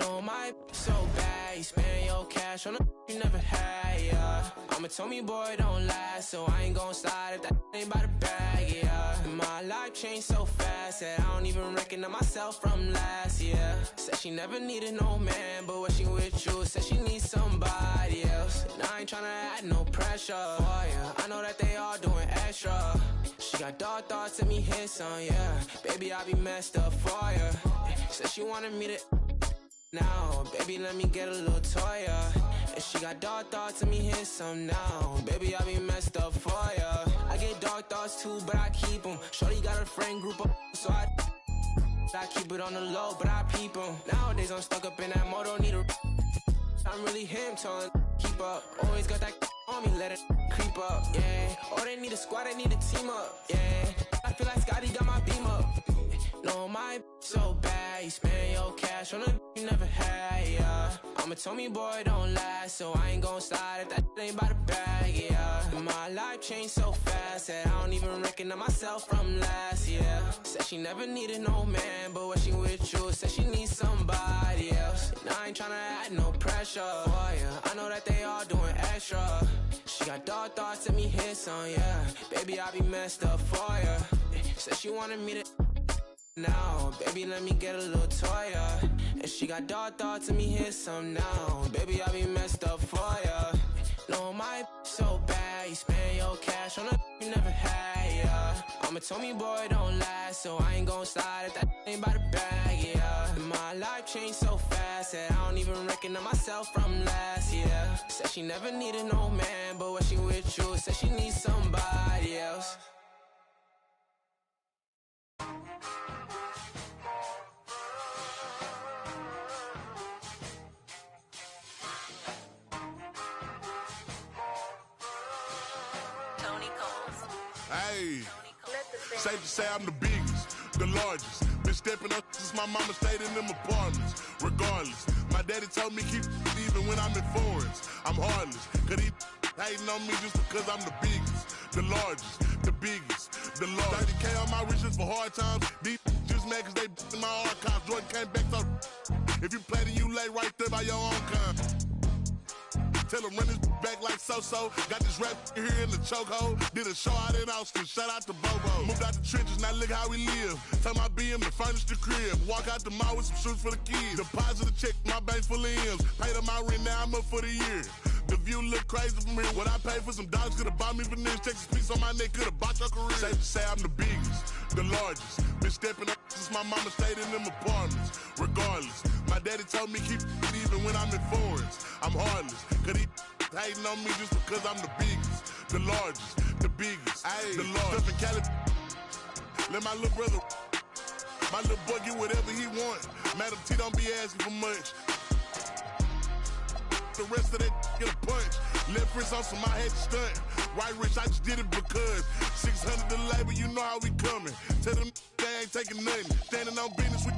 No, my so bad, you spend your cash on a you never had, yeah. Mama told me, boy, don't last, so I ain't gon' slide if that ain't by the bag, yeah. My life changed so fast that I don't even recognize myself from last year. Said she never needed no man, but when she with you, said she needs somebody else. And I ain't tryna add no pressure, oh yeah. I know that they all doing extra. She got dark thoughts, let me hit some, yeah. Baby, I be messed up for ya. Said she wanted me to now, baby, let me get a little toy, yeah. And she got dark thoughts, let me hit some now. Baby, I be messed up for ya. I get dark thoughts too, but I keep them. Shorty got a friend group up, so I keep it on the low, but I peep them. Nowadays I'm stuck up in that mode, don't need a I'm really him, telling keep up. Always got that on me, let it creep up, yeah. Oh, they need a squad, they need a team up, yeah. I feel like Scotty got my beam up. No, my so bad, you spend your cash on a you never had, yeah. Mama told me, boy, don't last, so I ain't gon' slide if that ain't by the bag, yeah. My life changed so fast that I don't even recognize myself from last year. Said she never needed no man, but when she with you, said she needs somebody else. And I ain't tryna add no pressure, oh yeah. I know that they all doing extra. She got dark thoughts, let me hit some, yeah. Baby, I be messed up for ya. Said she wanted me to now, baby, let me get a little toy, yeah. And she got dark thoughts, let me hit some now. Baby, I be messed up for ya. No, my so bad, you spend your cash on a you never had, yeah. Mama told me, boy, don't last, so I ain't gon' slide if that ain't by the bag, yeah. My life changed so fast that I don't even recognize myself from last year. Said she never needed no man, but when she with you, said she needs somebody else. Hey, safe to say I'm the biggest, the largest. Been stepping up since my mama stayed in them apartments. Regardless, my daddy told me keep even when I'm in foreigns. I'm heartless, cause he hating on me just because I'm the biggest, the largest, the biggest, the largest. 30K on my riches for hard times. These just mad cause they in my archives. Jordan came back so if you play then you lay right there by your own kind. Tell him run this back like so-so. Got this rap here in the chokehold. Did a show out in Austin, shout out to Bobo. Moved out the trenches, now look how we live. Tell my BM to furnish the crib. Walk out the mall with some shoes for the kids. Deposit a check, my bank full of M's. Paid up my rent, now I'm up for the year. The view look crazy from here. What I paid for some dogs could've bought me veneers. Texas piece on my neck could've bought your career. Safe to say I'm the biggest, the largest. Been stepping up since my mama stayed in them apartments. Regardless, my daddy told me keep it even when I'm in foreigns. I'm heartless, cause he hating on me just because I'm the biggest, the largest, the biggest, the largest. Stuff in Cali, let my little brother, my little boy get whatever he want. Madam T don't be asking for much. The rest of that get a punch. Left wrist on some I had to stunt. Right wrist, I just did it because 600 the labor, you know how we coming. Tell them they ain't taking nothing. Standing on business with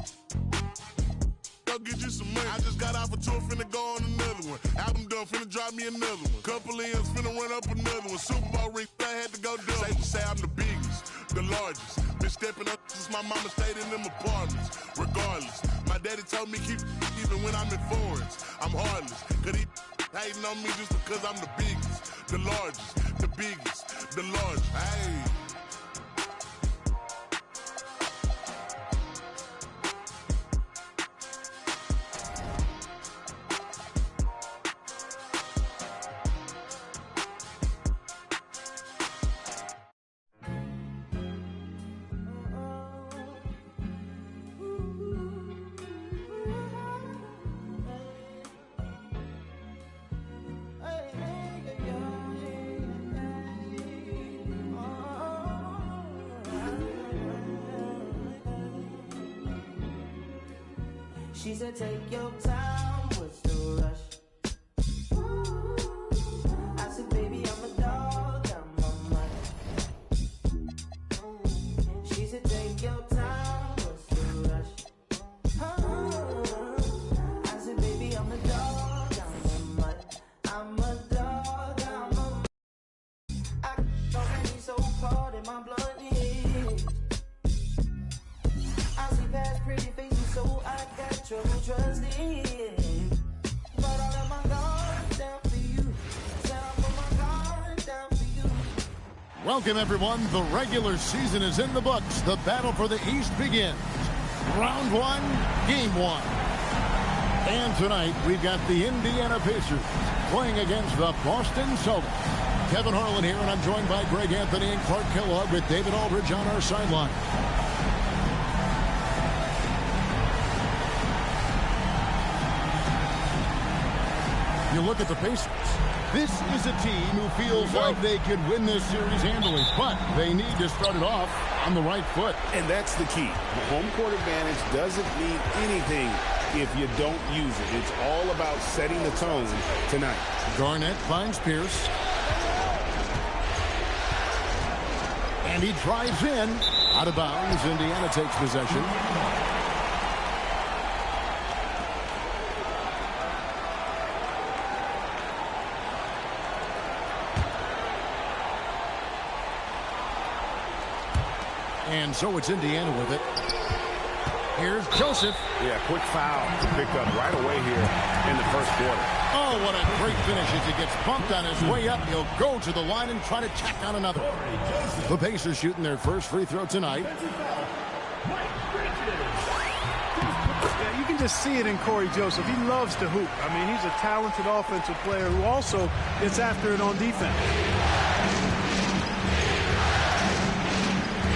go get you some money. I just got off a tour, finna go on another one. Album done, finna drop me another one. Couple M's, finna run up another one. Super Bowl ring, I had to go double. Safe to say I'm the biggest, the largest. Been stepping up since my mama stayed in them apartments. Regardless, my daddy told me keep even when I'm in foreigns. I'm heartless, cause he hating on me just because I'm the biggest, the largest, the biggest, the largest. Hey. She said, take your time, what's the rush? I said, baby, I'm a dog, I'm a mutt. She said, take your time, what's the rush? I said, baby, I'm a dog, I'm a mutt. I'm a dog, I'm a mutt. I already so cold in my blood is. I see past pretty faces, so I got trouble trusting. Welcome, everyone. The regular season is in the books. The battle for the East begins. Round 1, Game 1. And tonight, we've got the Indiana Pacers playing against the Boston Celtics. Kevin Harlan here, and I'm joined by Greg Anthony and Clark Kellogg with David Aldridge on our sideline. You look at the Pacers. This is a team who feels like they could win this series handily, but they need to start it off on the right foot. And that's the key. The home court advantage doesn't mean anything if you don't use it. It's all about setting the tone tonight. Garnett finds Pierce. And he drives in. Out of bounds. Indiana takes possession. And so it's Indiana with it. Here's Joseph. Yeah, quick foul picked up right away here in the first quarter. Oh, what a great finish as he gets bumped on his way up. He'll go to the line and try to tack on another. The Pacers shooting their first free throw tonight. Yeah, you can just see it in Corey Joseph. He loves to hoop. I mean, he's a talented offensive player who also gets after it on defense.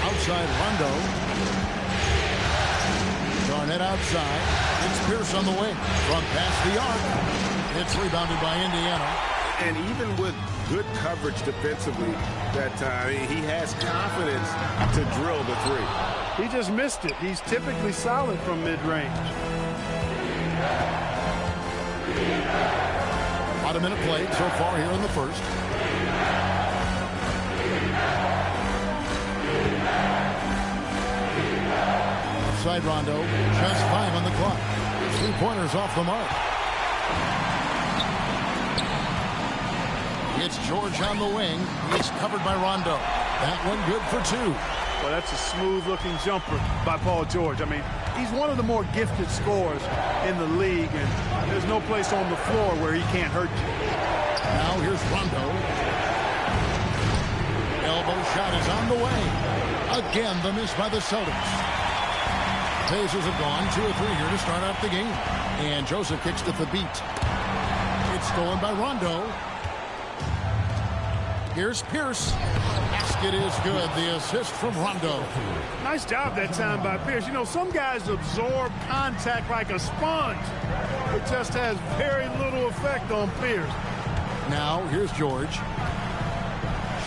Outside Rondo. Garnett outside. It's Pierce on the wing. From past the arc. It's rebounded by Indiana. And even with good coverage defensively that time, he has confidence to drill the three. He just missed it. He's typically solid from mid-range. About a minute played so far here in the first. Outside Rondo, just 5 on the clock. 3-pointers off the mark. It's George on the wing. He's covered by Rondo. That one good for 2. Well, that's a smooth-looking jumper by Paul George. I mean, he's one of the more gifted scorers in the league, and there's no place on the floor where he can't hurt you. Now here's Rondo. Elbow shot is on the way. Again, the miss by the Celtics. Pacers have gone 2 or 3 here to start off the game. And Joseph kicks to the beat. It's stolen by Rondo. Here's Pierce. Basket is good. The assist from Rondo. Nice job that time by Pierce. You know, some guys absorb contact like a sponge. It just has very little effect on Pierce. Now, here's George.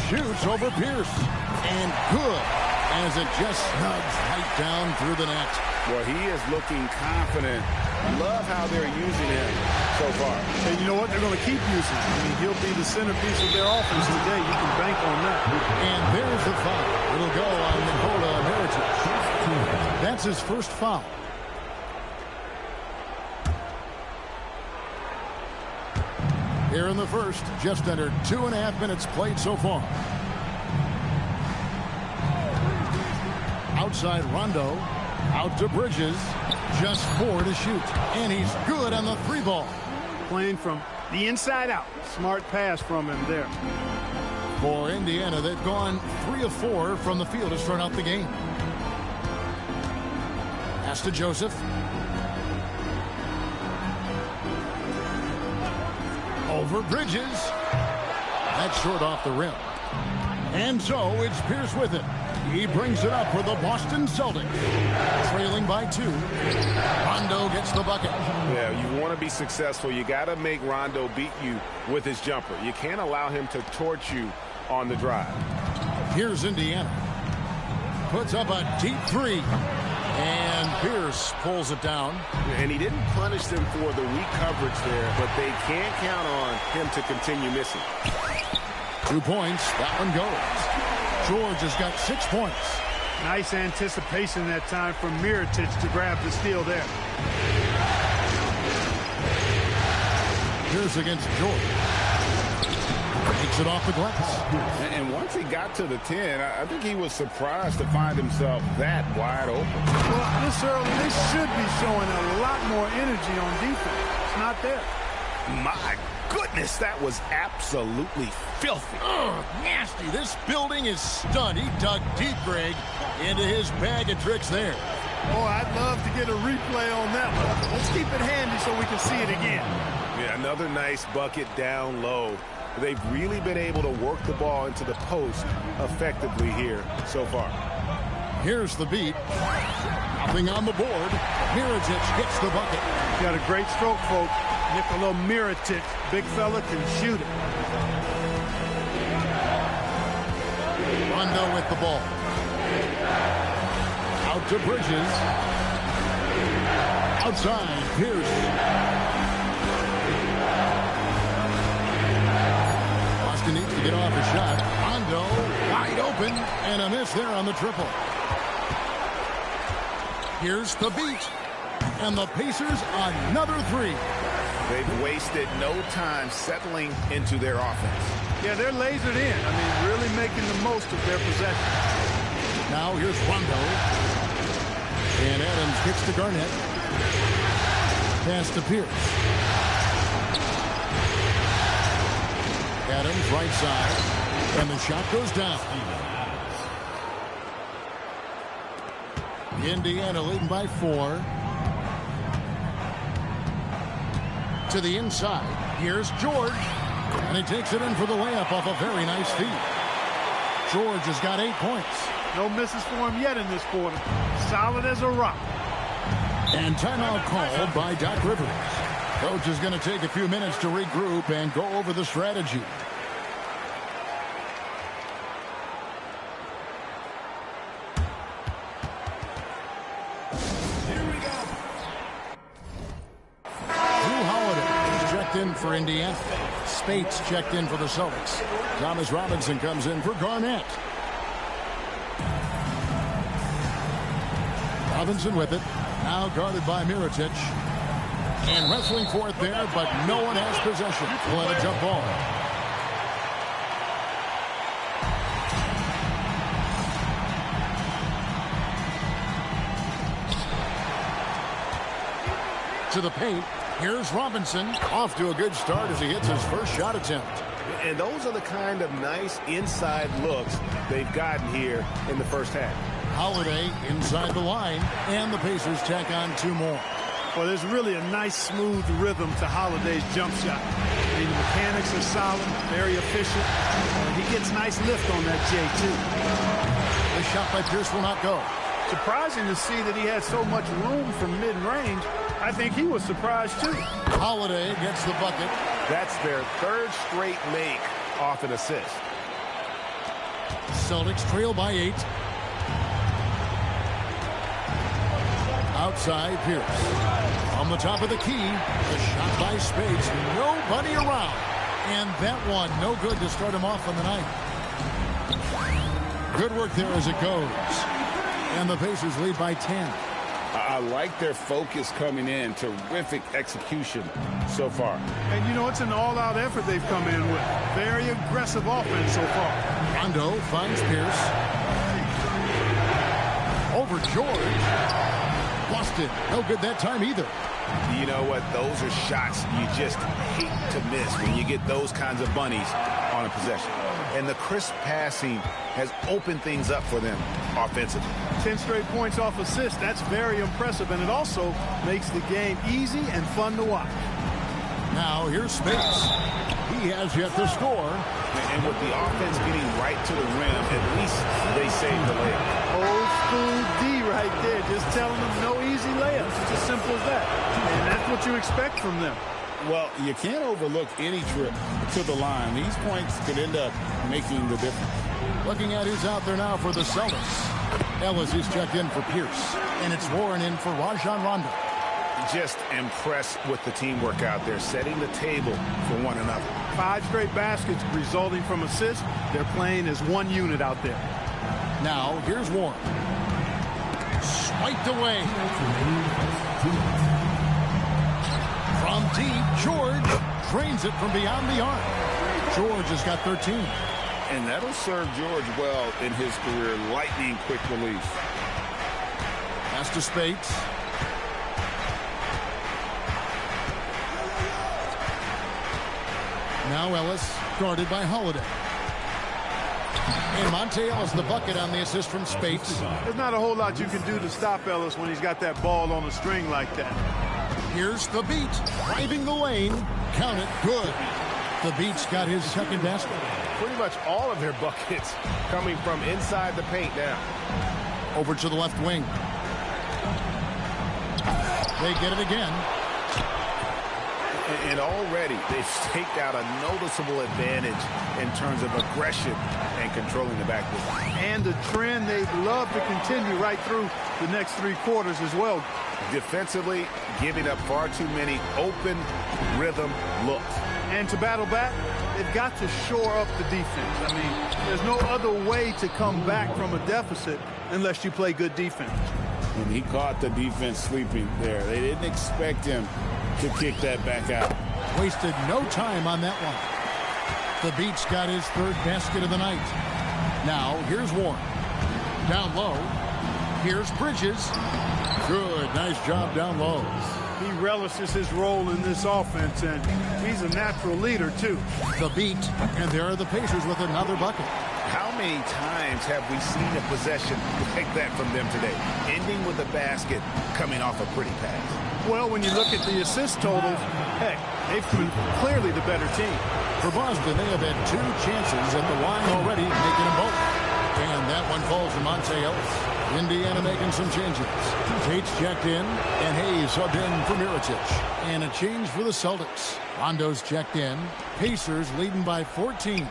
Shoots over Pierce. And good. As it just snugs right down through the net. Well, he is looking confident. Love how they're using him so far. And you know what? They're going to keep using him. I mean, he'll be the centerpiece of their offense today. You can bank on that. And there's the foul. It'll go on Nikola Mirotic. That's his first foul. Here in the first, just under 2.5 minutes played so far. Outside Rondo, out to Bridges, just 4 to shoot, and he's good on the 3 ball. Playing from the inside out. Smart pass from him there. For Indiana, they've gone 3 of 4 from the field to start out the game. Pass to Joseph. Over Bridges. That's short off the rim. And so it's Pierce with it. He brings it up for the Boston Celtics. Trailing by 2. Rondo gets the bucket. Yeah, you want to be successful. You got to make Rondo beat you with his jumper. You can't allow him to torch you on the drive. Here's Indiana. Puts up a deep 3. And Pierce pulls it down. And he didn't punish them for the weak coverage there, but they can't count on him to continue missing. 2 points. That one goes. George has got 6 points. Nice anticipation that time from Mirotic to grab the steal there. Pierce against George. Takes it off the glass. And once he got to the 10, I think he was surprised to find himself that wide open. Well, this early, they should be showing a lot more energy on defense. It's not there. My goodness, that was absolutely filthy. Oh, nasty. This building is stunned. He dug deep, Greg, into his bag of tricks there. Boy, I'd love to get a replay on that one. Let's keep it handy so we can see it again. Yeah, another nice bucket down low. They've really been able to work the ball into the post effectively here so far. Here's the beat. Nothing on the board. Mirotic gets the bucket. Got a great stroke, folks. Nikola Mirotic, big fella, can shoot it. Rondo with the ball. Out to Bridges. Outside, Pierce. Boston needs to get off a shot. Rondo wide open, and a miss there on the triple. Here's the beat. And the Pacers another three. They've wasted no time settling into their offense. Yeah, they're lasered in. I mean, really making the most of their possession. Now here's Rondo. And Adams gets to Garnett. Pass to Pierce. Adams right side. And the shot goes down. Indiana leading by 4. To the inside. Here's George. And he takes it in for the layup off a very nice feed. George has got 8 points. No misses for him yet in this quarter. Solid as a rock. And timeout called by Doc Rivers. Coach is going to take a few minutes to regroup and go over the strategy. In for Indiana. Spates checked in for the Celtics. Thomas Robinson comes in for Garnett. Robinson with it. Now guarded by Mirotic. And wrestling for it there, but no one has possession. We'll have a jump ball. To the paint. Here's Robinson. Off to a good start as he hits his first shot attempt. And those are the kind of nice inside looks they've gotten here in the first half. Holiday inside the line, and the Pacers tack on 2 more. Well, there's really a nice, smooth rhythm to Holiday's jump shot. I mean, the mechanics are solid, very efficient. He gets nice lift on that J, too. The shot by Pierce will not go. Surprising to see that he had so much room from mid-range. I think he was surprised, too. Holiday gets the bucket. That's their 3rd straight make off an assist. Celtics trail by 8. Outside Pierce. On the top of the key. The shot by Spates. Nobody around. And that one no good to start him off on the night. Good work there as it goes. And the Pacers lead by 10. I like their focus coming in. Terrific execution so far. And, you know, it's an all-out effort they've come in with. Very aggressive offense so far. Rondo finds Pierce. Over George. Busted. No good that time either. You know what? Those are shots you just hate to miss when you get those kinds of bunnies on a possession. And the crisp passing has opened things up for them offensively. 10 straight points off assists. That's very impressive, and it also makes the game easy and fun to watch. Now here's Spates. He has yet to score. And with the offense getting right to the rim, at least they saved the layup. Old school D right there, just telling them no easy layups. It's as simple as that. And that's what you expect from them. Well, you can't overlook any trip to the line. These points could end up making the difference. Looking at who's out there now for the Celtics. Ellis is checked in for Pierce. And it's Warren in for Rajon Rondo. Just impressed with the teamwork out there, setting the table for one another. 5 straight baskets resulting from assists. They're playing as one unit out there. Now, here's Warren. Swiped away. From deep, George drains it from beyond the arc. George has got 13. And that'll serve George well in his career. Lightning quick release. Pass to Spates. Now Ellis, guarded by Holiday. And Monte Ellis the bucket on the assist from Spates. There's not a whole lot you can do to stop Ellis when he's got that ball on the string like that. Here's the beat, driving the lane. Count it, good. The Beat's got his second basket. Pretty much all of their buckets coming from inside the paint now. Over to the left wing. They get it again. And already they've staked out a noticeable advantage in terms of aggression and controlling the backboard. And a trend they'd love to continue right through the next 3 quarters as well. Defensively, giving up far too many open rhythm looks. And to battle back, they've got to shore up the defense. I mean, there's no other way to come back from a deficit unless you play good defense. And he caught the defense sleeping there. They didn't expect him to kick that back out. Wasted no time on that one. The Beat's got his third basket of the night. Now, here's Warren. Down low. Here's Bridges. Good. Nice job down low. He relishes his role in this offense, and he's a natural leader, too. The Beat, and there are the Pacers with another bucket. How many times have we seen a possession like that from them today? Ending with a basket coming off a pretty pass. Well, when you look at the assist totals, heck, they've been clearly the better team. For Boston, they have had 2 chances at the line already, making them both. And that one falls to Monte Ellis. Indiana making some changes. Tate's checked in, and Hayes subbed in for Mirotic. And a change for the Celtics. Rondo's checked in. Pacers leading by 14.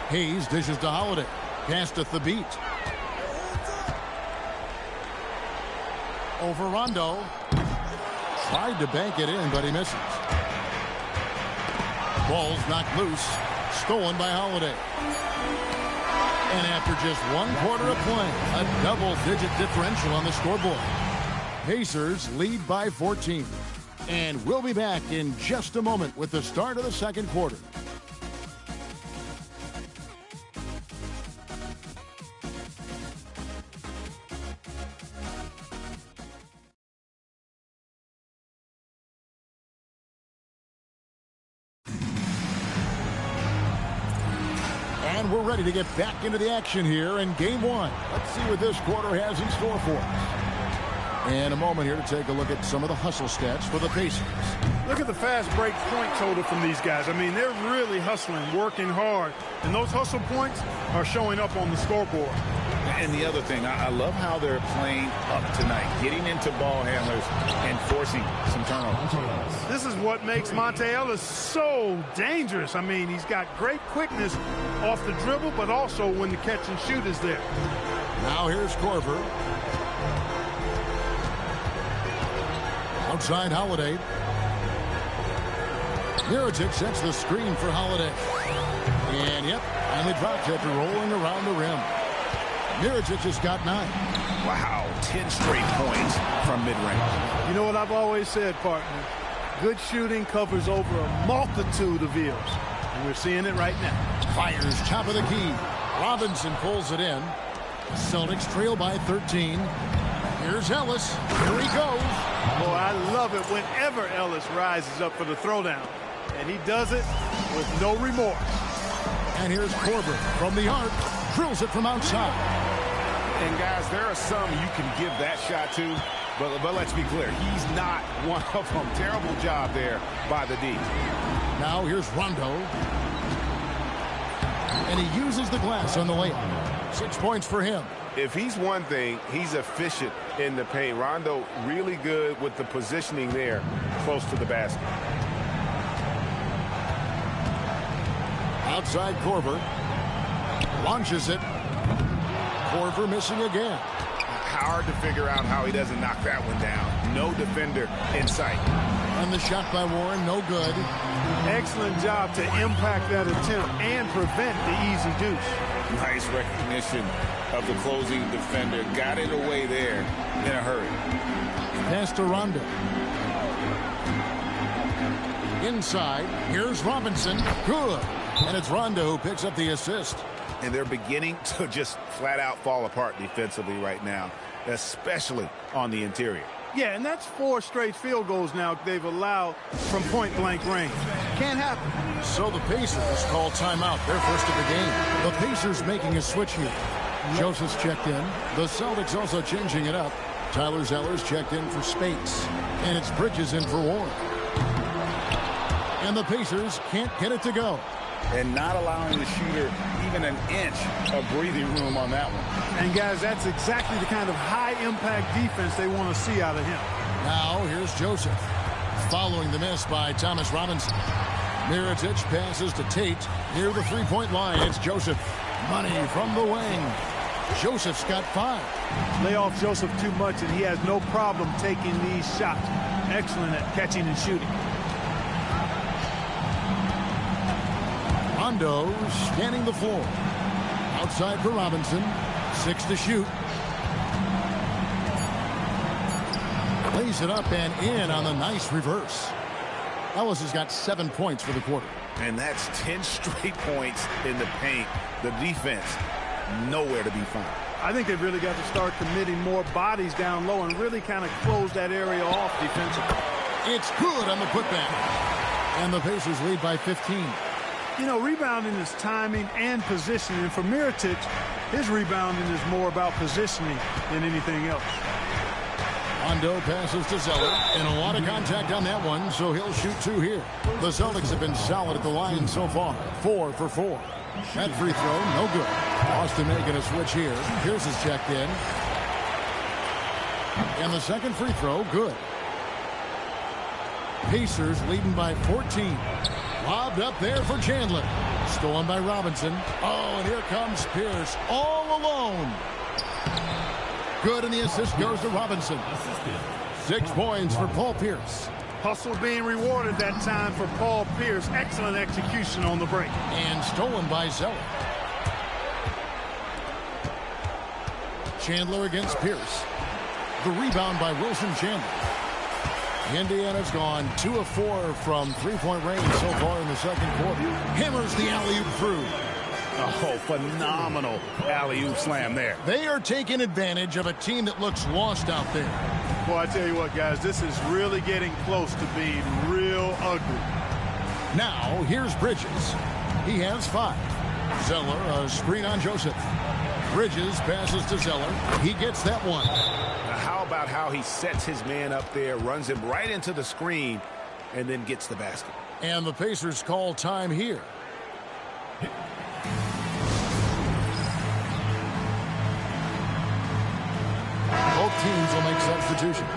Hayes dishes to Holiday. Pass to Thabit. Over Rondo. Tried to bank it in, but he misses. Ball's knocked loose. Stolen by Holiday. And after just 1 quarter of play, a double-digit differential on the scoreboard. Pacers lead by 14. And we'll be back in just a moment with the start of the second quarter. And we're ready to get back into the action here in game 1. Let's see what this quarter has in store for us. In a moment here to take a look at some of the hustle stats for the Pacers. Look at the fast break point total from these guys. I mean, they're really hustling, working hard. And those hustle points are showing up on the scoreboard. And the other thing, I love how they're playing up tonight, getting into ball handlers and forcing some turnovers. This is what makes Monte Ellis so dangerous. I mean, he's got great quickness off the dribble, but also when the catch and shoot is there. Now here's Korver. Outside Holiday. Mirotic sets the screen for Holiday. And yep, finally drops after rolling around the rim. Mirotic has got 9. Wow, 10 straight points from mid-range. You know what I've always said, partner? Good shooting covers over a multitude of ills. And we're seeing it right now. Fires top of the key. Robinson pulls it in. Celtics trail by 13. Here's Ellis. Here he goes. Boy, I love it whenever Ellis rises up for the throwdown. And he does it with no remorse. And here's Korver from the arc. Drills it from outside. And guys, there are some you can give that shot to, but let's be clear, he's not one of them. Terrible job there by the D. Now here's Rondo. And he uses the glass on the layup. 6 points for him. If he's one thing, he's efficient in the paint. Rondo really good with the positioning there close to the basket. Outside Korver. Launches it. Korver missing again. Hard to figure out how he doesn't knock that one down. No defender in sight. And the shot by Warren, no good. Excellent job to impact that attempt and prevent the easy deuce. Nice recognition of the closing defender. Got it away there in a hurry. Pass to Rondo. Inside, here's Robinson. Good. And it's Rondo who picks up the assist. And they're beginning to just flat out fall apart defensively right now, especially on the interior. Yeah, and that's 4 straight field goals now they've allowed from point-blank range. Can't happen. So the Pacers call timeout, their first of the game. The Pacers making a switch here. Joseph's checked in. The Celtics also changing it up. Tyler Zeller's checked in for Spates. And it's Bridges in for Warren. And the Pacers can't get it to go. And not allowing the shooter even an inch of breathing room on that one. And, guys, that's exactly the kind of high-impact defense they want to see out of him. Now, here's Joseph. Following the miss by Thomas Robinson. Mirotic passes to Tate near the three-point line. It's Joseph. Money from the wing. Joseph's got 5. Lay off Joseph too much, and he has no problem taking these shots. Excellent at catching and shooting. Rondo scanning the floor. Outside for Robinson. 6 to shoot. Lays it up and in on the nice reverse. Ellis has got 7 points for the quarter. And that's 10 straight points in the paint. The defense, nowhere to be found. I think they've really got to start committing more bodies down low and really kind of close that area off defensively. It's good on the putback. And the Pacers lead by 15. You know, rebounding is timing and positioning. And for Mirotic, his rebounding is more about positioning than anything else. Rondo passes to Zeller, and a lot of contact on that one, so he'll shoot 2 here. The Celtics have been solid at the line so far, 4 for 4. That free throw, no good. Austin making a switch here. Pierce is checked in. And the second free throw, good. Pacers leading by 14. Lobbed up there for Chandler. Stolen by Robinson. Oh, and here comes Pierce all alone. Good, and the assist goes to Robinson. 6 points for Paul Pierce. Hustle being rewarded that time for Paul Pierce. Excellent execution on the break. And stolen by Zeller. Chandler against Pierce. The rebound by Wilson Chandler. Indiana's gone 2 of 4 from three-point range so far in the second quarter. Hammers the alley-oop through. Oh, phenomenal alley-oop slam there. They are taking advantage of a team that looks lost out there. Well, I tell you what, guys, this is really getting close to being real ugly. Now, here's Bridges. He has 5. Zeller, a screen on Joseph. Bridges passes to Zeller. He gets that one. Now, how about how he sets his man up there, runs him right into the screen, and then gets the basket. And the Pacers call time here. Both teams will make substitutions.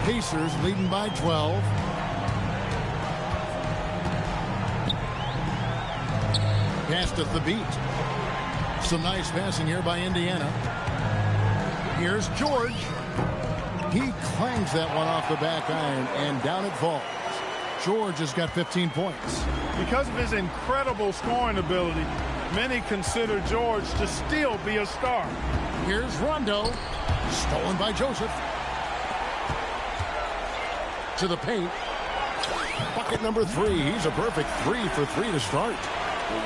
Pacers leading by 12. Passed at the beat. Some nice passing here by Indiana. Here's George. He clangs that one off the back iron, and down it falls. George has got 15 points. Because of his incredible scoring ability, many consider George to still be a star. Here's Rondo. Stolen by Joseph. To the paint. Bucket number 3. He's a perfect 3 for 3 to start.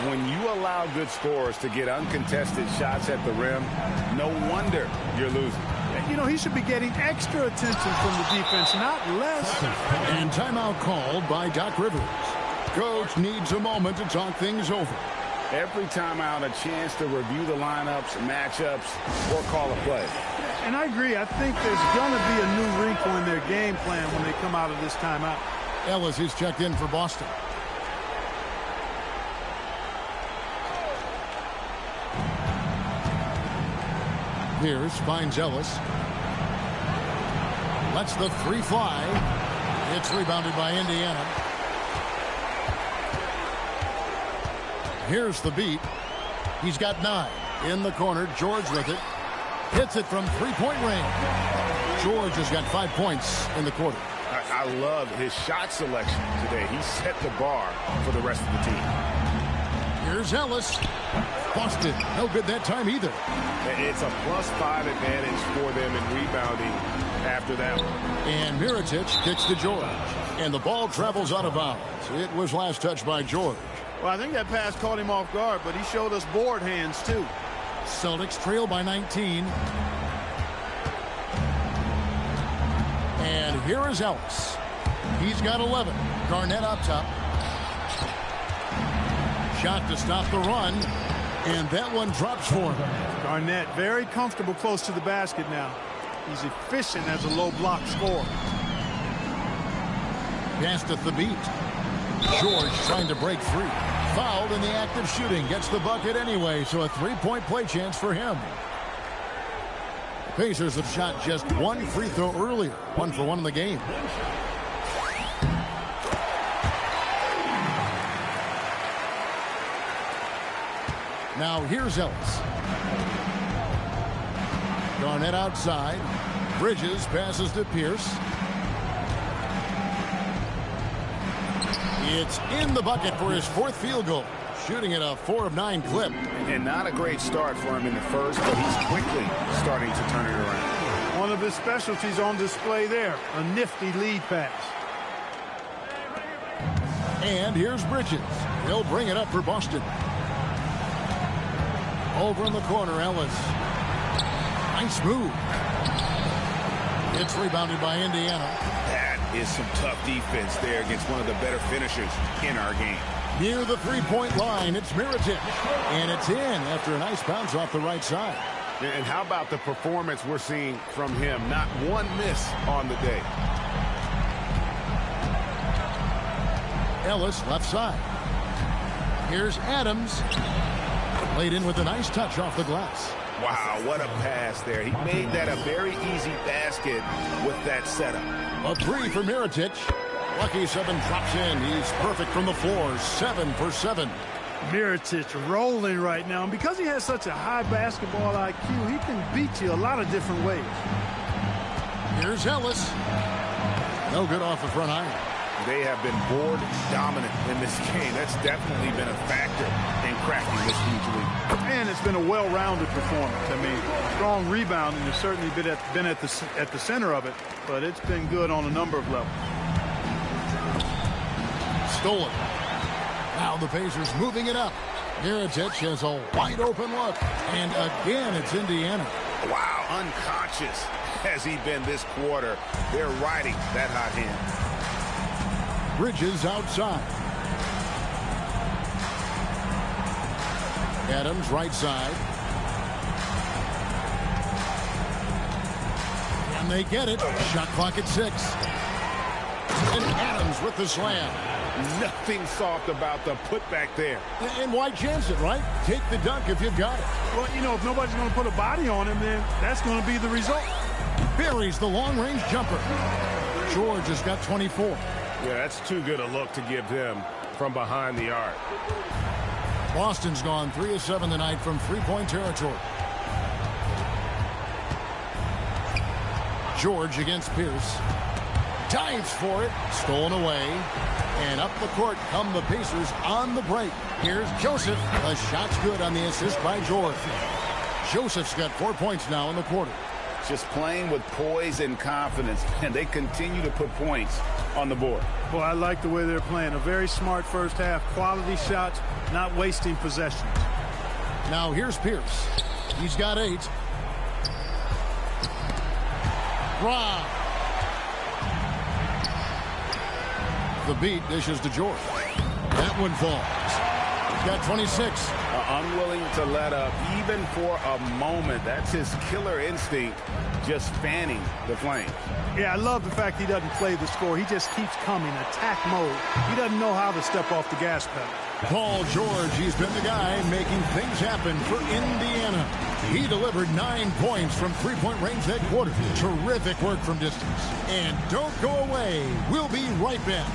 When you allow good scorers to get uncontested shots at the rim, no wonder you're losing. You know, he should be getting extra attention from the defense, not less. And timeout called by Doc Rivers. Coach needs a moment to talk things over. Every timeout, a chance to review the lineups, matchups, or call a play. And I agree. I think there's going to be a new wrinkle in their game plan when they come out of this timeout. Ellis is checked in for Boston. Pierce finds Ellis. Lets the 3 fly. It's rebounded by Indiana. Here's the beat. He's got 9. In the corner, George with it. Hits it from three-point range. George has got 5 points in the quarter. I love his shot selection today. He set the bar for the rest of the team. Here's Ellis. Boston, no good that time either. It's a +5 advantage for them in rebounding after that one. And Mirotic kicks to George. And the ball travels out of bounds. It was last touched by George. Well, I think that pass caught him off guard, but he showed us board hands, too. Celtics trail by 19. And here is Ellis. He's got 11. Garnett up top. Shot to stop the run. And that one drops for him. Garnett very comfortable close to the basket now. He's efficient as a low block scorer. Pass to Thabit. George trying to break free. Fouled in the act of shooting. Gets the bucket anyway, so a three-point play chance for him. The Pacers have shot just one free throw earlier. 1 for 1 in the game. Now here's Ellis. Garnett outside. Bridges passes to Pierce. It's in the bucket for his 4th field goal. Shooting at a 4 of 9 clip. And not a great start for him in the first, but he's quickly starting to turn it around. One of his specialties on display there. A nifty lead pass. And here's Bridges. He'll bring it up for Boston. Over in the corner, Ellis. Nice move. It's rebounded by Indiana. That is some tough defense there against one of the better finishers in our game. Near the three-point line, it's Mirotic. And it's in after a nice bounce off the right side. And how about the performance we're seeing from him? Not one miss on the day. Ellis left side. Here's Adams. Laid in with a nice touch off the glass. Wow, what a pass there. He made that a very easy basket with that setup. A 3 for Mirotic. Lucky 7 drops in. He's perfect from the floor. 7 for 7. Mirotic rolling right now. And because he has such a high basketball IQ, he can beat you a lot of different ways. Here's Ellis. No good off the front iron. They have been board dominant in this game. That's definitely been a factor in cracking this huge lead. And it's been a well-rounded performance. I mean, strong rebounding has certainly been at the center of it, but it's been good on a number of levels. Stolen. Now the Pacers moving it up. Mirotic has a wide open look. And again, it's Indiana. Wow, unconscious has he been this quarter. They're riding that hot hand. Bridges outside. Adams right side. And they get it. Shot clock at 6. And Adams with the slam. Nothing soft about the putback there. And why chance it, right? Take the dunk if you've got it. Well, you know, if nobody's going to put a body on him, then that's going to be the result. Buries the long-range jumper. George has got 24. Yeah, that's too good a look to give them from behind the arc. Boston's gone 3 of 7 tonight from three-point territory. George against Pierce. Dives for it. Stolen away. And up the court come the Pacers on the break. Here's Joseph. The shot's good on the assist by George. Joseph's got 4 points now in the quarter. Just playing with poise and confidence, and they continue to put points on the board. Boy, I like the way they're playing. A very smart first half. Quality shots, not wasting possessions. Now here's Pierce. He's got 8. Rob. The beat dishes to George. That one falls. He's got 26. Unwilling to let up even for a moment. That's his killer instinct, just fanning the flames. Yeah, I love the fact he doesn't play the score. He just keeps coming, attack mode. He doesn't know how to step off the gas pedal. Paul George, he's been the guy making things happen for Indiana. He delivered 9 points from three-point range that quarter. Terrific work from distance. And don't go away. We'll be right back.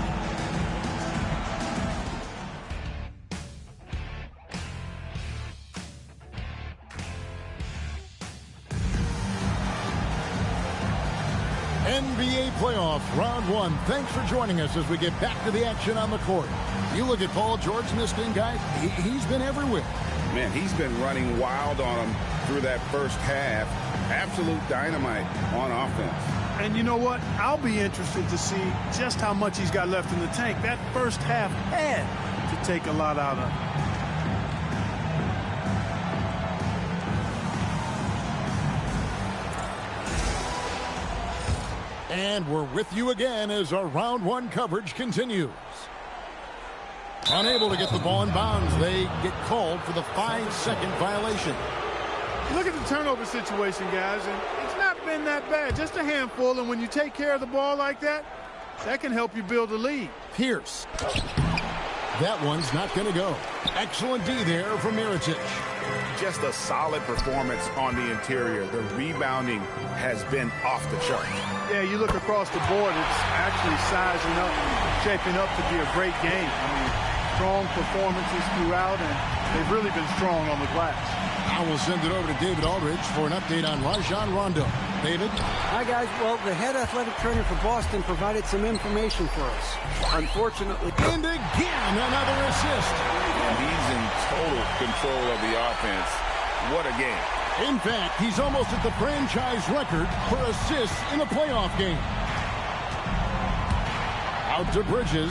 NBA playoff round 1. Thanks for joining us as we get back to the action on the court. You look at Paul George in this game, guys. He's been everywhere. Man, he's been running wild on him through that first half. Absolute dynamite on offense. And you know what? I'll be interested to see just how much he's got left in the tank. That first half had to take a lot out of him. And we're with you again as our round one coverage continues. Unable to get the ball in bounds. They get called for the 5-second violation. Look at the turnover situation, guys, and it's not been that bad. Just a handful, and when you take care of the ball like that, that can help you build a lead. Pierce. That one's not going to go. Excellent D there from Mirotic. Just a solid performance on the interior. The rebounding has been off the chart. Yeah, you look across the board, it's actually sizing up, shaping up to be a great game. I mean, strong performances throughout, and they've really been strong on the glass. I will send it over to David Aldridge for an update on Rajon Rondo. David? Hi, guys. Well, the head athletic trainer for Boston provided some information for us. Unfortunately. And again, another assist. And he's in total control of the offense. What a game. In fact, he's almost at the franchise record for assists in a playoff game. Out to Bridges.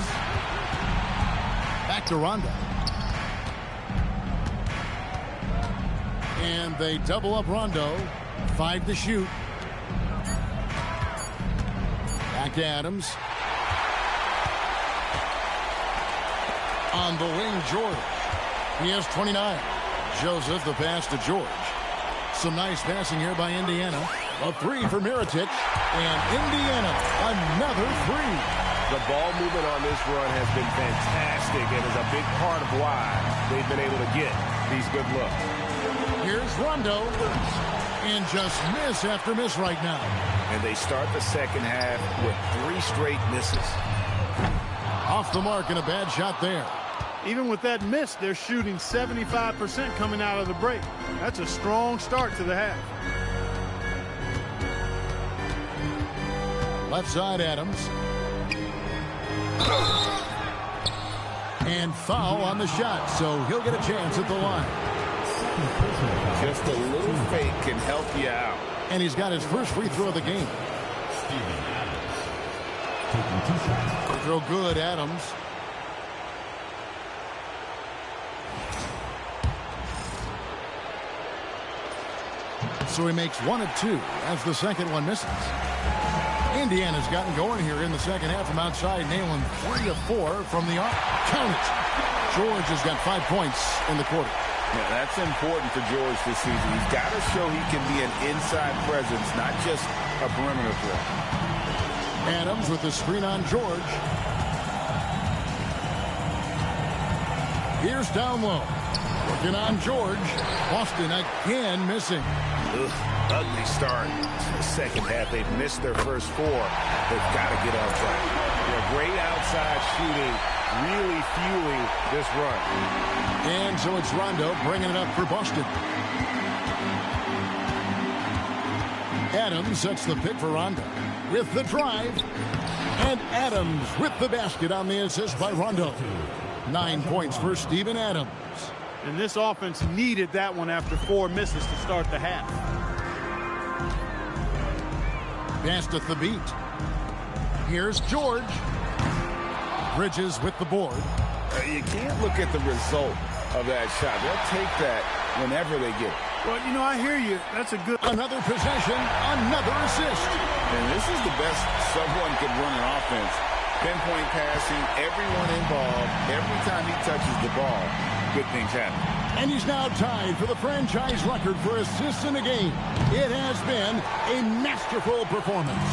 Back to Rondo. And they double up Rondo. 5 to shoot. Back to Adams. On the wing, George. He has 29. Joseph, the pass to George. Some nice passing here by Indiana. A 3 for Mirotic. And Indiana, another 3. The ball movement on this run has been fantastic and is a big part of why they've been able to get these good looks. Here's Rondo. And just miss after miss right now. And they start the second half with 3 straight misses. Off the mark and a bad shot there. Even with that miss, they're shooting 75% coming out of the break. That's a strong start to the half. Left side, Adams. And foul on the shot, so he'll get a chance at the line. Just a little fake can help you out. And he's got his first free throw of the game. Free throw good, Adams. So he makes 1 of 2 as the second one misses. Indiana's gotten going here in the second half from outside, nailing 3 of 4 from the arc. Count it. George has got 5 points in the quarter. Yeah, that's important for George this season. He's got to show he can be an inside presence, not just a perimeter threat. Adams with the screen on George. Here's down low. Working on George. Boston again missing. Ugly start to the second half. They've missed their first 4. They've got to get on track. Yeah, great outside shooting, really fueling this run. And so it's Rondo bringing it up for Boston. Adams sets the pick for Rondo with the drive. And Adams with the basket on the assist by Rondo. 9 points for Steven Adams. And this offense needed that one after 4 misses to start the half. Passed at the beat. Here's George. Bridges with the board. You can't look at the result of that shot. They'll take that whenever they get it. Well, you know, I hear you. That's a good... Another possession, another assist. And this is the best someone could run an offense. Pinpoint passing, everyone involved. Every time he touches the ball, good things happen. And he's now tied for the franchise record for assists in a game. It has been a masterful performance.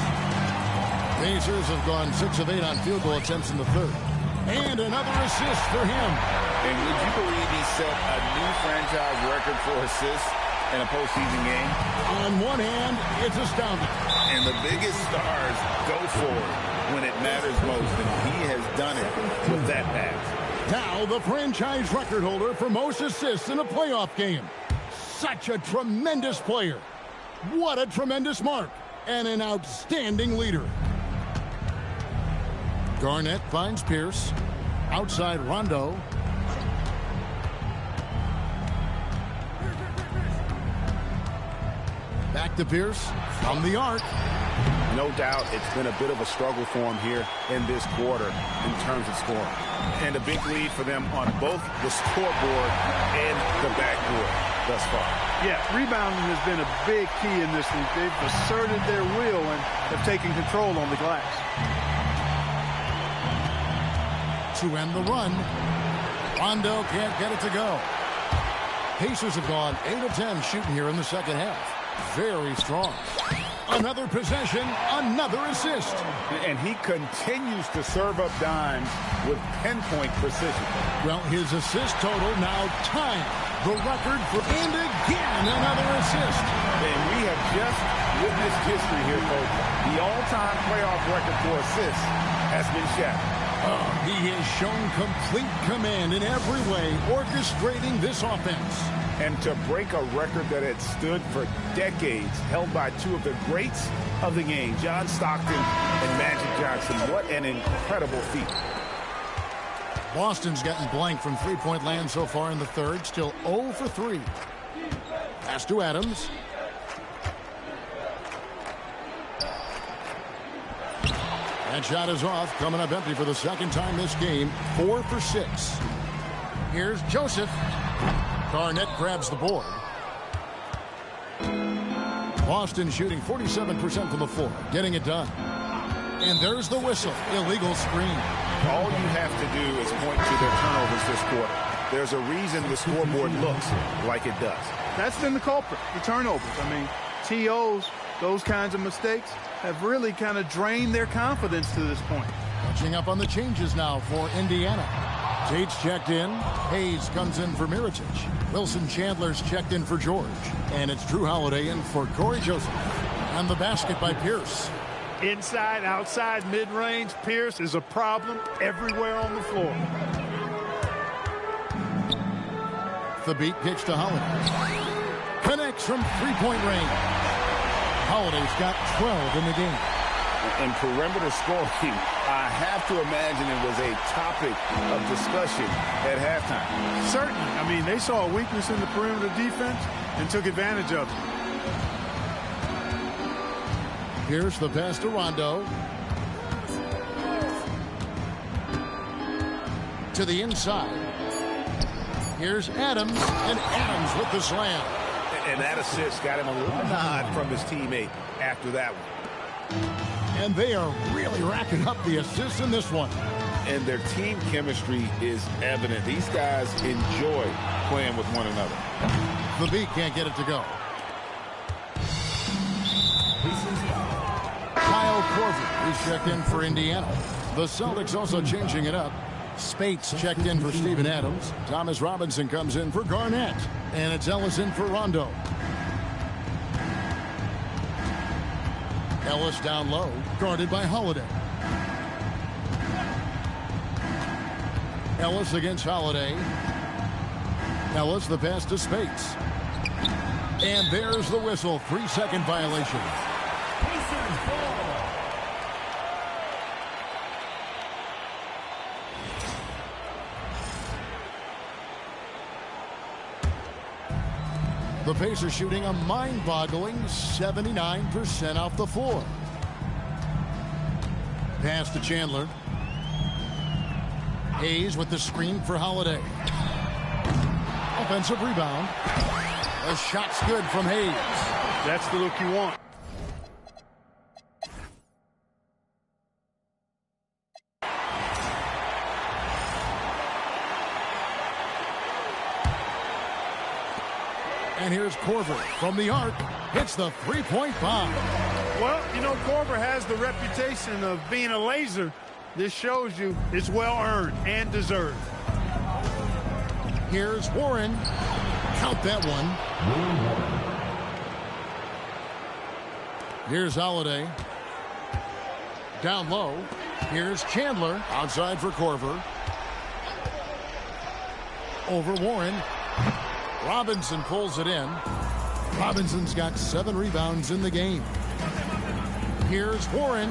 Pacers have gone 6 of 8 on field goal attempts in the third. And another assist for him. And would you believe he set a new franchise record for assists in a postseason game? On one hand, it's astounding. And the biggest stars go for it when it matters most, and he has done it with that pass. Now the franchise record holder for most assists in a playoff game. Such a tremendous player. What a tremendous mark. And an outstanding leader. Garnett finds Pierce. Outside Rondo. Back to Pierce from the arc. No doubt it's been a bit of a struggle for him here in this quarter in terms of scoring. And a big lead for them on both the scoreboard and the backboard. thus far. Yeah, rebounding has been a big key in this league. They've asserted their will and have taken control on the glass. To end the run, Rondo can't get it to go. Pacers have gone 8 of 10 shooting here in the second half. Very strong. Another possession, another assist. And he continues to serve up dimes with pinpoint precision. Well, his assist total now tied the record for, and again, another assist. And we have just witnessed history here, folks. The all-time playoff record for assists has been shattered. He has shown complete command in every way, orchestrating this offense. And to break a record that had stood for decades, held by two of the greats of the game, John Stockton and Magic Johnson. What an incredible feat. Boston's gotten blank from three-point land so far in the third, still 0 for 3. Pass to Adams. That shot is off, coming up empty for the second time this game, 4 for 6. Here's Joseph. Garnett grabs the board. Boston shooting 47% from the floor, getting it done. And there's the whistle, illegal screen. All you have to do is point to their turnovers this quarter. There's a reason the scoreboard looks like it does. That's been the culprit, the turnovers. I mean, TOs, those kinds of mistakes have really kind of drained their confidence to this point. Catching up on the changes now for Indiana. Tate's checked in. Hayes comes in for Mirotic. Wilson Chandler's checked in for George. And it's Drew Holiday in for Corey Joseph. And the basket by Pierce. Inside, outside, mid-range, Pierce is a problem everywhere on the floor. The beat pitch to Holiday. Connects from three-point range. Holiday's got 12 in the game. And perimeter scoring, I have to imagine it was a topic of discussion at halftime. Certainly. I mean, they saw a weakness in the perimeter defense and took advantage of it. Here's the pass to Rondo. To the inside. Here's Adams, and Adams with the slam. And that assist got him a little nod from his teammate after that one. And they are really racking up the assists in this one. And their team chemistry is evident. These guys enjoy playing with one another. The beat can't get it to go. Kyle Korver is checked in for Indiana. The Celtics also changing it up. Spates checked in for Steven Adams. Thomas Robinson comes in for Garnett. And it's Ellis in for Rondo. Ellis down low, guarded by Holiday. Ellis against Holiday. Ellis the pass to Spates. And there's the whistle, 3-second violation. The Pacers shooting a mind-boggling 79% off the floor. Pass to Chandler. Hayes with the screen for Holiday. Offensive rebound. The shot's good from Hayes. That's the look you want. And here's Korver from the arc. Hits the three-point bomb. Well, you know, Korver has the reputation of being a laser. This shows you it's well-earned and deserved. Here's Warren. Count that one. Here's Holiday. Down low. Here's Chandler. Outside for Korver. Over Warren. Robinson pulls it in. Robinson's got 7 rebounds in the game. Here's Warren,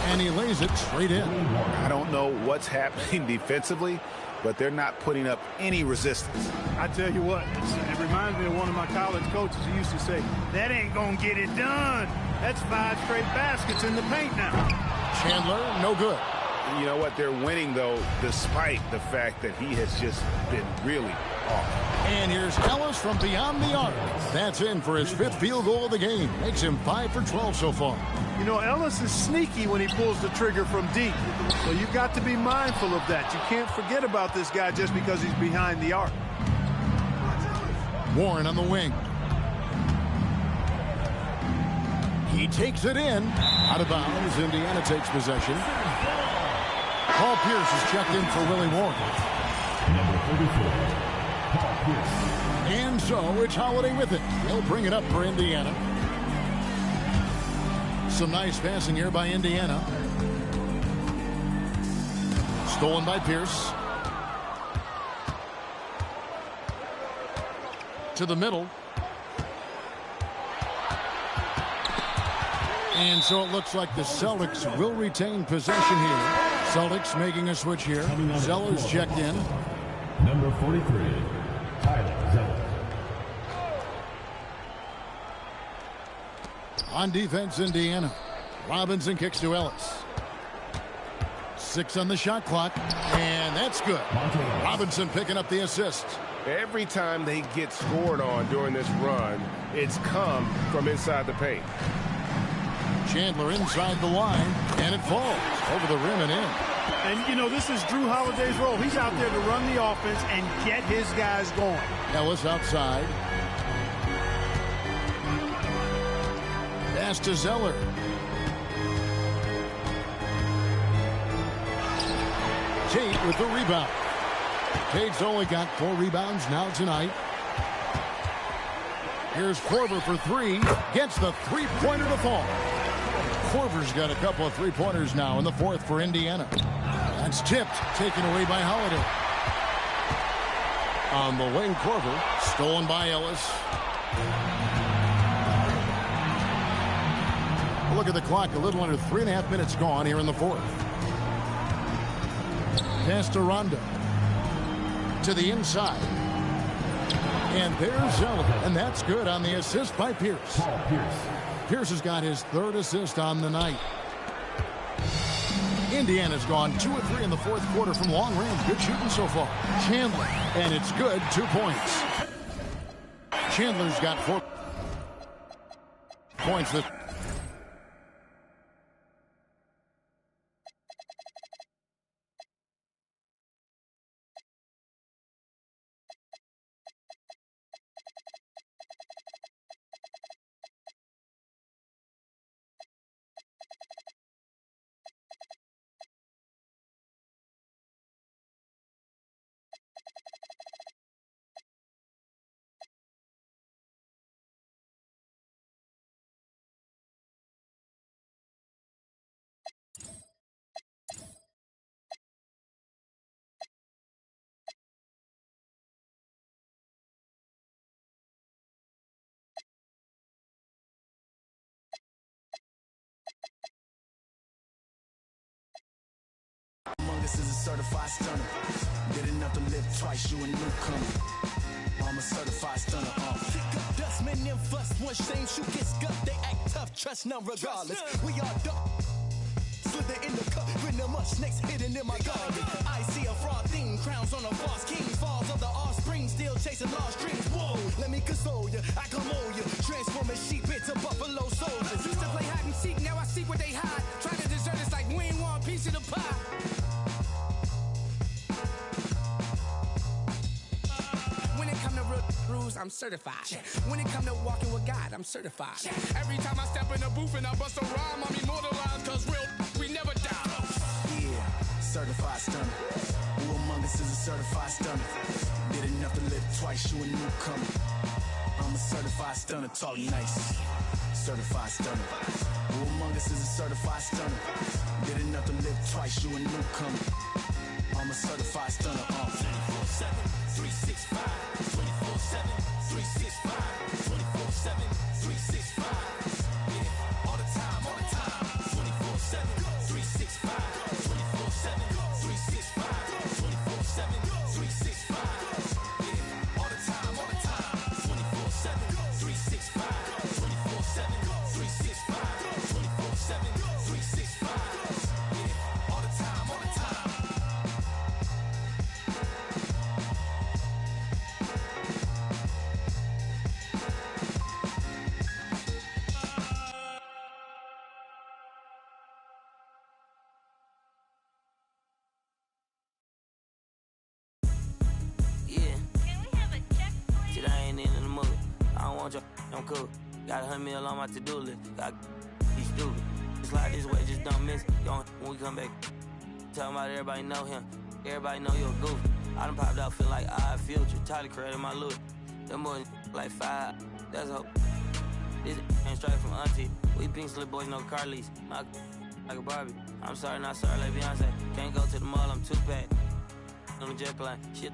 and he lays it straight in. I don't know what's happening defensively, but they're not putting up any resistance. I tell you what, it reminds me of one of my college coaches who used to say, that ain't gonna get it done. That's 5 straight baskets in the paint now. Chandler, no good. You know what? They're winning, though, despite the fact that he has just been really And here's Ellis from beyond the arc. That's in for his 5th field goal of the game. Makes him 5 for 12 so far. You know, Ellis is sneaky when he pulls the trigger from deep. So you've got to be mindful of that. You can't forget about this guy just because he's behind the arc. Warren on the wing. He takes it in. Out of bounds. Indiana takes possession. Paul Pierce is checked in for Willie Warren. Number 34, Paul Pierce. And so it's Holiday with it. He'll bring it up for Indiana. Some nice passing here by Indiana. Stolen by Pierce. To the middle. And so it looks like the Celtics will retain possession here. Celtics making a switch here. Zeller's checked in. Number 43, Tyler Zeller. On defense, Indiana. Robinson kicks to Ellis. 6 on the shot clock. And that's good. Robinson picking up the assist. Every time they get scored on during this run, it's come from inside the paint. Chandler inside the line, and it falls over the rim and in. And, you know, this is Drew Holiday's role. He's out there to run the offense and get his guys going. Ellis outside. Pass to Zeller. Tate with the rebound. Tate's only got 4 rebounds now tonight. Here's Korver for 3. Gets the three-pointer to fall. Korver's got a couple of three-pointers now in the 4th for Indiana. That's tipped, taken away by Holiday. On the wing, Korver, stolen by Ellis. Look at the clock, a little under 3.5 minutes gone here in the 4th. Pass to Rondo. To the inside. And there's Zeller, and that's good on the assist by Pierce. Pierce has got his 3rd assist on the night. Indiana's gone 2 of 3 in the 4th quarter from long range. Good shooting so far. Chandler, and it's good, 2 points. Chandler's got 4 points. This is a certified stunner. Did enough to live twice, you a newcomer. I'm a certified stunner. Pick up dust, men them fuss. One shame, shoot get scuffed. They act tough, trust none regardless. We are dumb. Slither in the cup, with no much snakes hidden in my garden. I see a fraud thing, crowns on a false king. Falls of the offspring, still chasing lost dreams. Whoa, let me console you, I come on you. Transforming sheep into buffalo soldiers. Used to play hide and seek, now I seek what they hide. Try to desert us like we ain't want a piece of the pie. I'm certified. When it come to walking with God, I'm certified. Every time I step in the booth and I bust a rhyme, I'm immortalized, cause real, we never die. Yeah, certified stunner. Who among us is a certified stunner? Did enough to live twice, you a newcomer. I'm a certified stunner, talk nice. Certified stunner. Who among us is a certified stunner? Did enough to live twice, you a newcomer. I'm a certified stunner. 24/7, 365. 24/7, 365. 24/7, 365. Yeah, all the time, 24/7, 365. 24/7, 365. 24/7, 365. Yeah, all the time, 24/7, 365. 24/7, 365. 24/7, 365. Yeah, all the time, want your, I'm cool. Got 100 mil on my to-do list. Got be stupid. It's like this way, just don't miss it. Don't when we come back. Talking about everybody know him. Everybody know you're a goof. I done popped out, feel like Odd Future. Tyler created my look. Them boys like 5. That's hope. This ain't straight from auntie. We pink slip boys, no car lease. My like a Barbie. I'm sorry, not sorry, like Beyonce. Can't go to the mall, I'm too packed. On the jet line, shit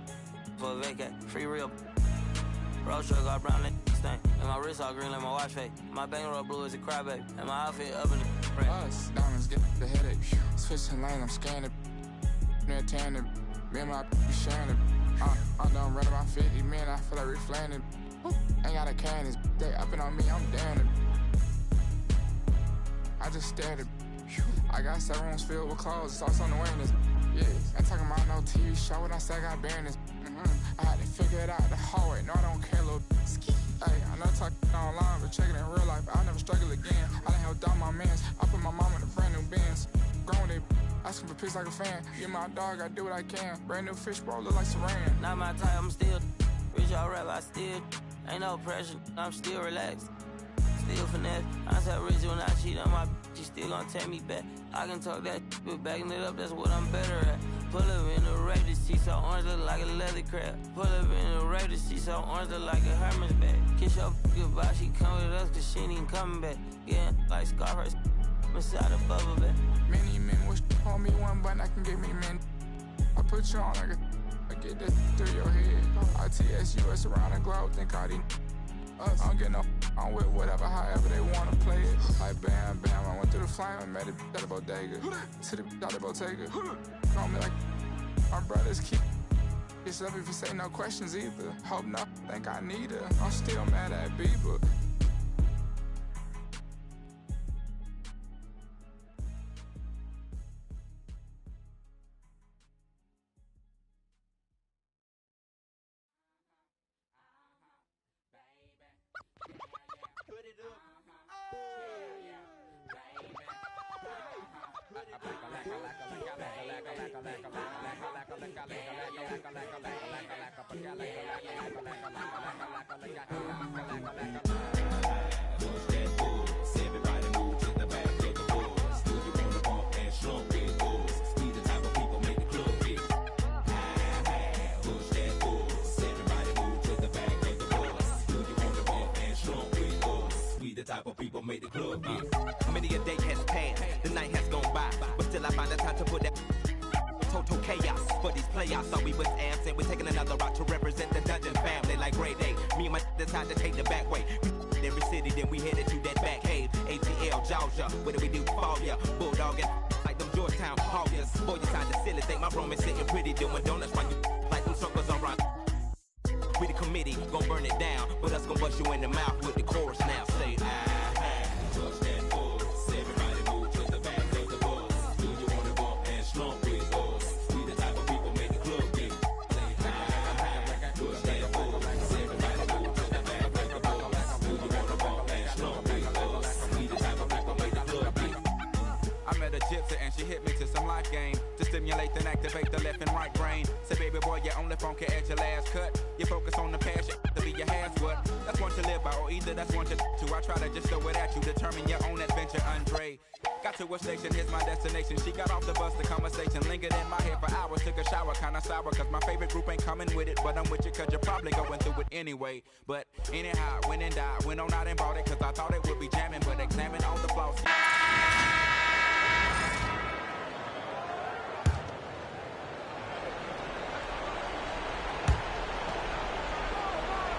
for a vacate. Free real. Road truck all brown that thing. And my wrist all green like my watch face. My bankroll blue as a crybaby. And my outfit up in the rain. Us, diamonds get the headache. Switching lanes, I'm scanning. Near tanning. Me and my be sharing it. I'm done running my 50, man, I feel like reflating. Ain't got a can, they upping on me, I'm damn. I just stared at. I got 7 rooms filled with clothes, it's also on the awareness. Yeah, ain't talking about no TV show when I say I got bareness. I had to figure it out the hard way, no I don't care, little ski. Hey, I know talking online, but checking in real life, I'll never struggle again. I done held down my mans, I put my mom in a brand new Benz. Grown they asking for pics like a fan. You my dog, I do what I can. Brand new fish bowl, look like Saran. Not my type, I'm still rich, y'all rap, I still ain't no pressure, I'm still relaxed. Still finesse, I tell Rizzy when I cheat on my bitch, she still gon' take me back. I can talk that, but backing it up, that's what I'm better at. Pull up in the Raider, she so orange, look like a leather crab. Pull up in the Raider, she so orange, look like a Hermes bag. Kiss your goodbye, she come with us, cause she ain't even coming back. Yeah, like Scarface, inside the bubble bag. Many men wish on me one button, I can give me men. I put you on like I get this through your head. ITS around the globe, think all these us. I don't get no, I'm with whatever, however they wanna play it. Like bam, bam, I went through the flame and met it at the bodega. To the out the Bottega. Call me like my brothers keep yourself if you say no questions either. Hope not, think I need her. I'm still mad at Bieber. Type of people make the club get. Many a day has passed, the night has gone by, but still I find the time to put that total chaos for these playoffs. Thought we was absent, we're taking another route to represent the Dungeon family like grade A. Me and my decide to take the back way. Every city, then we headed to that back cave. ATL, Georgia, what do we do? Fall ya, bulldogging like them Georgetown Hoggers. Boy, you sound the silly, think my room is sitting pretty, doing donuts while you like them circles around. We the committee, gon' burn it down, but us gon' bust you in the mouth with the chorus now. Say, touch that force. Everybody move to the back of the bus. Do you wanna bump and slump with us? We the type of people make the club get. Touch that force. Everybody move to the back of the bus. Do you wanna bump and slump with us? We the type of people make the club get. I met a gypsy and she hit me to some life game to stimulate and activate the left and right brain. Say, baby boy, your only phone can add your last cut. You focus on the past, to be your has what. That's one to live by, or either that's one to. I try to just throw it at you, determine your own adventure, Andre. Got to a station, here's my destination. She got off the bus, the conversation lingered in my head for hours. Took a shower, kinda sour, cause my favorite group ain't coming with it. But I'm with you, cause you're probably going through it anyway. But anyhow, went and died, went on out and bought it, cause I thought it would be jamming, but examine all the flaws.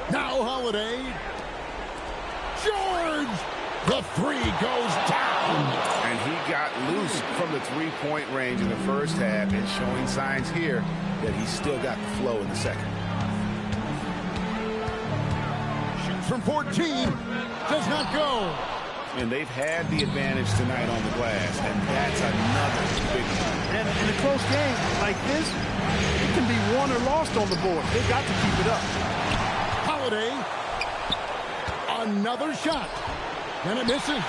Now Holiday. George! The three goes down. And he got loose from the three-point range in the first half and showing signs here that he's still got the flow in the second. Shoots from 14. Does not go. And they've had the advantage tonight on the glass, and that's another big one. And in a close game like this, it can be won or lost on the board. They've got to keep it up. Holiday. Another shot. And it misses.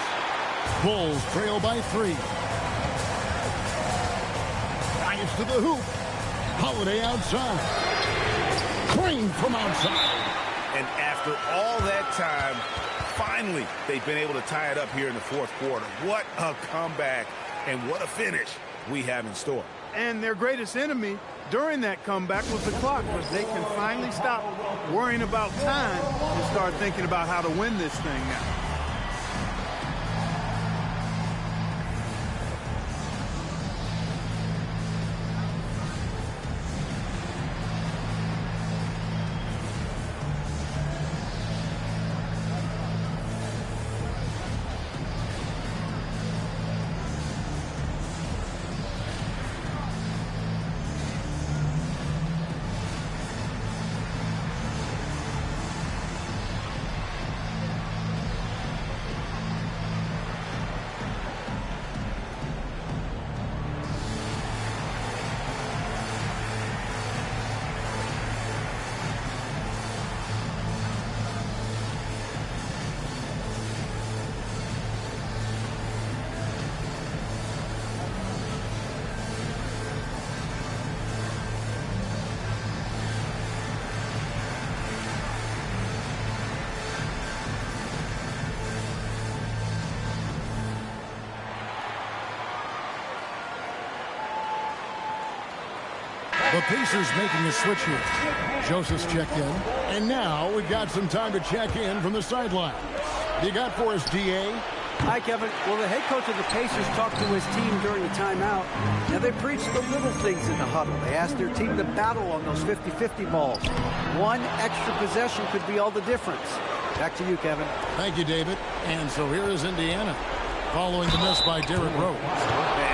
Bulls trail by 3. Drives to the hoop. Holiday outside. Green from outside. And after all that time, finally, they've been able to tie it up here in the fourth quarter. What a comeback and what a finish we have in store. And their greatest enemy during that comeback was the clock, but they can finally stop worrying about time and start thinking about how to win this thing now. The Pacers making a switch here. Joseph's checked in. And now we've got some time to check in from the sideline. You got for us, D.A.? Hi, Kevin. Well, the head coach of the Pacers talked to his team during the timeout. Now, they preached the little things in the huddle. They asked their team to battle on those 50-50 balls. One extra possession could be all the difference. Back to you, Kevin. Thank you, David. And so here is Indiana, following the miss by Derrick Rose.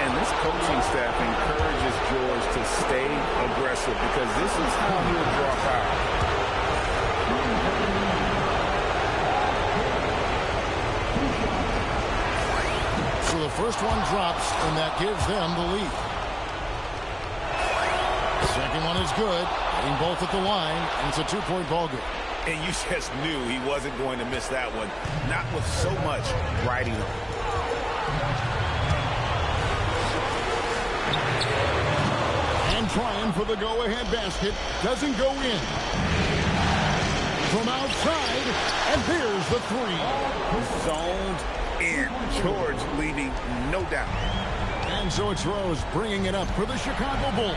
And this coaching staff encourages George to stay aggressive because this is how he'll drop out. So the first one drops, and that gives them the lead. Second one is good. Getting both at the line, and it's a two-point ball game. And you just knew he wasn't going to miss that one. Not with so much riding him. And trying for the go-ahead basket. Doesn't go in. From outside, and there's the three. Zoned in. George leaving no doubt. And so it's Rose bringing it up for the Chicago Bulls.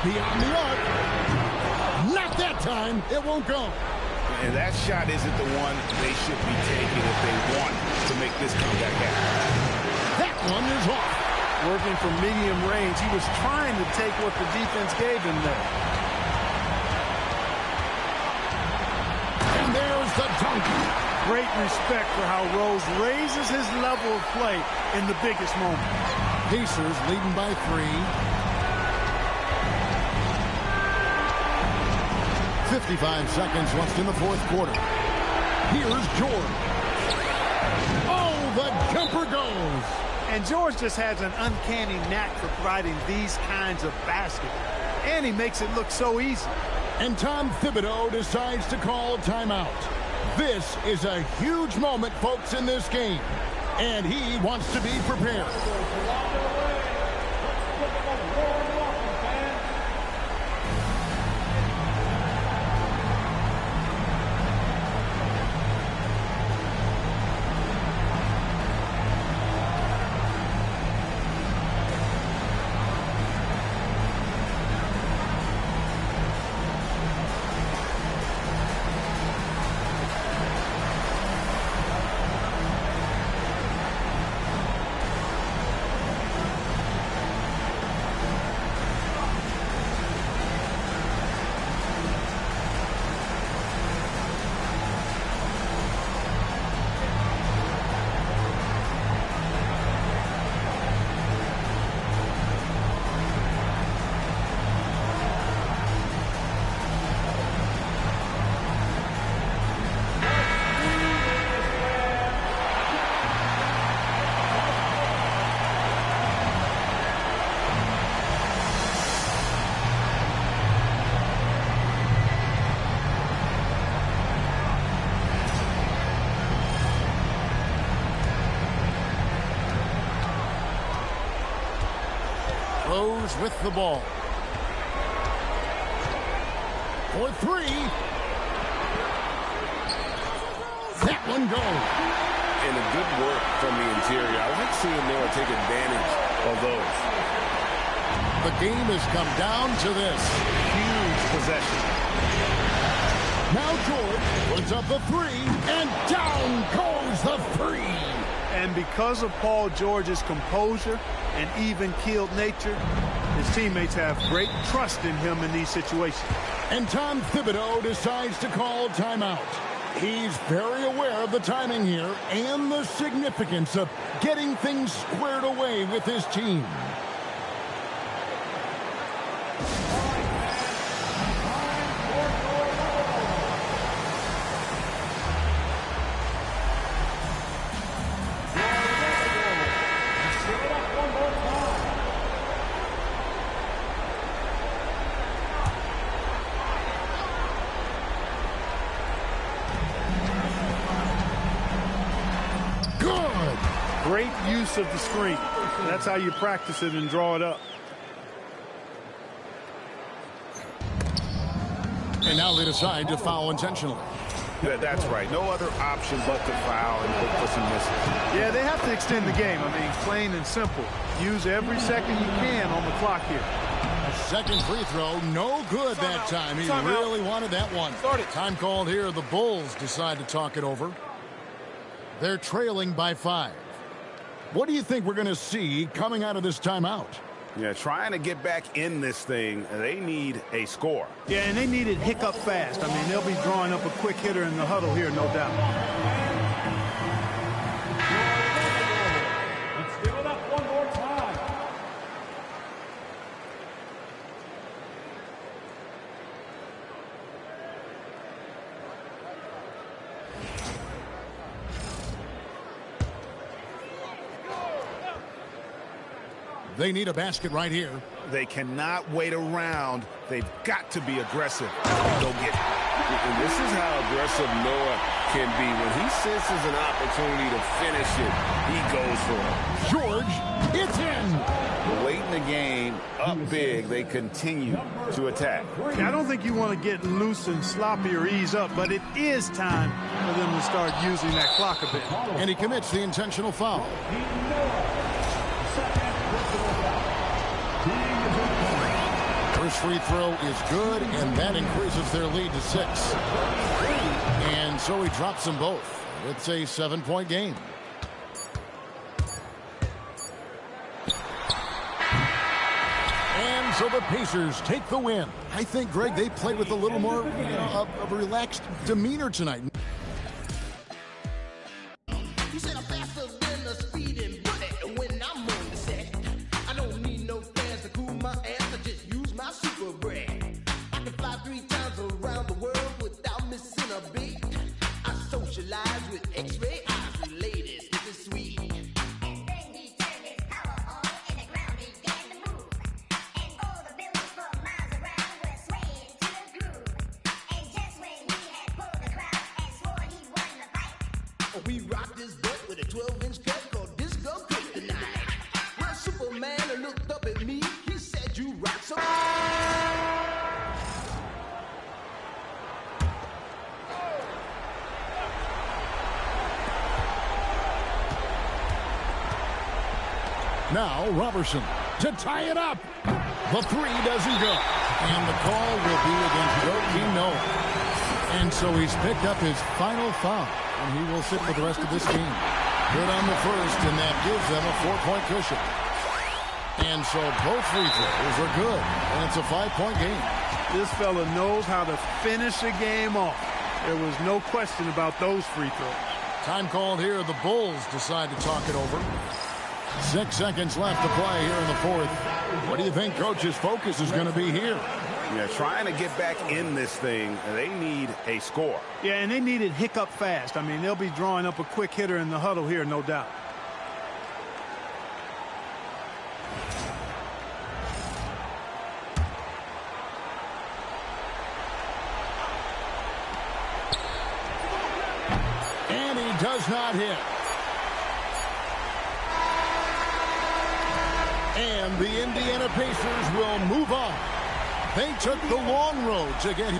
Beyond the arc. Not that time. It won't go. And that shot isn't the one they should be taking if they want to make this comeback happen. That one is off. Working from medium range. He was trying to take what the defense gave him there. And there's the dunk. Great respect for how Rose raises his level of play in the biggest moment. Pacers leading by 3. 55 seconds left in the fourth quarter. Here's George. Oh, the jumper goes. And George just has an uncanny knack for providing these kinds of baskets. And he makes it look so easy. And Tom Thibodeau decides to call a timeout. This is a huge moment, folks, in this game. And he wants to be prepared. Rose with the ball. for three. That one goes. And a good work from the interior. I like seeing Noah take advantage of those. The game has come down to this. Huge possession. Now George puts up the three, and down goes the three. And because of Paul George's composure and even-keeled nature, his teammates have great trust in him in these situations. And Tom Thibodeau decides to call timeout. He's very aware of the timing here and the significance of getting things squared away with his team. Great use of the screen. That's how you practice it and draw it up. And now they decide to foul intentionally. Yeah, that's right. No other option but to foul and look for some misses. Yeah, they have to extend the game. I mean, plain and simple. Use every second you can on the clock here. Second free throw, no good that time. He really wanted that one. Time called here. The Bulls decide to talk it over. They're trailing by 5. What do you think we're going to see coming out of this timeout? Yeah, trying to get back in this thing, they need a score. Yeah, and they need it hiccup fast. I mean, they'll be drawing up a quick hitter in the huddle here, no doubt. Let's give it up one more time. They need a basket right here. They cannot wait around. They've got to be aggressive. Go get it. And this is how aggressive Noah can be. When he senses an opportunity to finish it, he goes for it. George, it's in. Late in the game, up big, they continue to attack. I don't think you want to get loose and sloppy or ease up, but it is time for them to start using that clock a bit. And he commits the intentional foul. First free throw is good, and that increases their lead to 6. And so he drops them both. It's a 7-point game. And so the Pacers take the win. I think, Greg, they played with a little more of a relaxed demeanor tonight. You said I'm faster than a speeding bullet when I'm on the set. I don't need no fans to cool my ass. I just use my super bread. I can fly 3 times around the world without missing a beat. I socialize with X-ray eyes with ladies. This is sweet. And then he turned his power on and the ground began to move. And all the buildings for miles around were swaying to the groove. And just when he had pulled the crowd and swore he won the fight, we rocked this butt with a 12-inch cut called Disco Kryptonite. Well, Superman looked up at me. He said, "You rock so." Now Robertson to tie it up. The three doesn't go. And the call will be against Joakim Noah. And so he's picked up his final foul. And he will sit for the rest of this game. Good on the first, and that gives them a 4-point cushion. And so both free throws are good. And it's a 5-point game. This fella knows how to finish a game off. There was no question about those free throws. Time called here. The Bulls decide to talk it over. 6 seconds left to play here in the fourth. What do you think Coach's focus is going to be here? Yeah, trying to get back in this thing, they need a score. Yeah, and they need it hiccup fast. I mean, they'll be drawing up a quick hitter in the huddle here, no doubt. And he does not hit. And the Indiana Pacers will move on. They took the long road to get